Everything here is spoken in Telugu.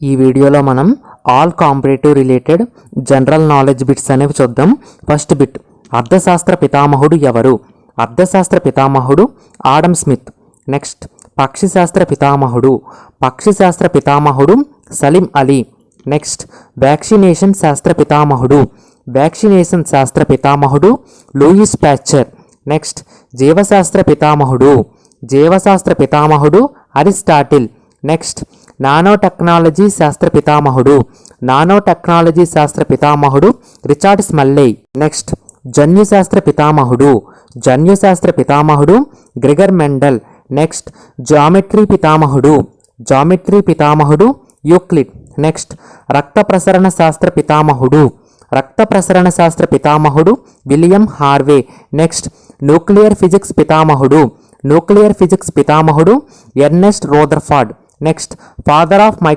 ఈ వీడియోలో మనం all competitive related general knowledge bits అనేవి చూద్దాం. ఫస్ట్ బిట్, అర్థశాస్త్ర పితామహుడు ఎవరు? అర్థశాస్త్ర పితామహుడు ఆడమ్ స్మిత్. నెక్స్ట్, పక్షిశాస్త్ర పితామహుడు సలీం అలీ. నెక్స్ట్, వ్యాక్సినేషన్ శాస్త్ర పితామహుడు లూయిస్ పాశ్చర్. నెక్స్ట్, జీవశాస్త్ర పితామహుడు అరిస్టాటిల్. నెక్స్ట్, నానో టెక్నాలజీ శాస్త్ర పితామహుడు రిచార్డ్ స్మల్లే. నెక్స్ట్, జన్యుశాస్త్ర పితామహుడు గ్రెగర్ మెండల్. నెక్స్ట్, జామెట్రీ పితామహుడు యూక్లిడ్. నెక్స్ట్, రక్త ప్రసరణ శాస్త్ర పితామహుడు William Harvey. Next, nuclear physics పితామహుడు Ernest Rutherford. Next, father of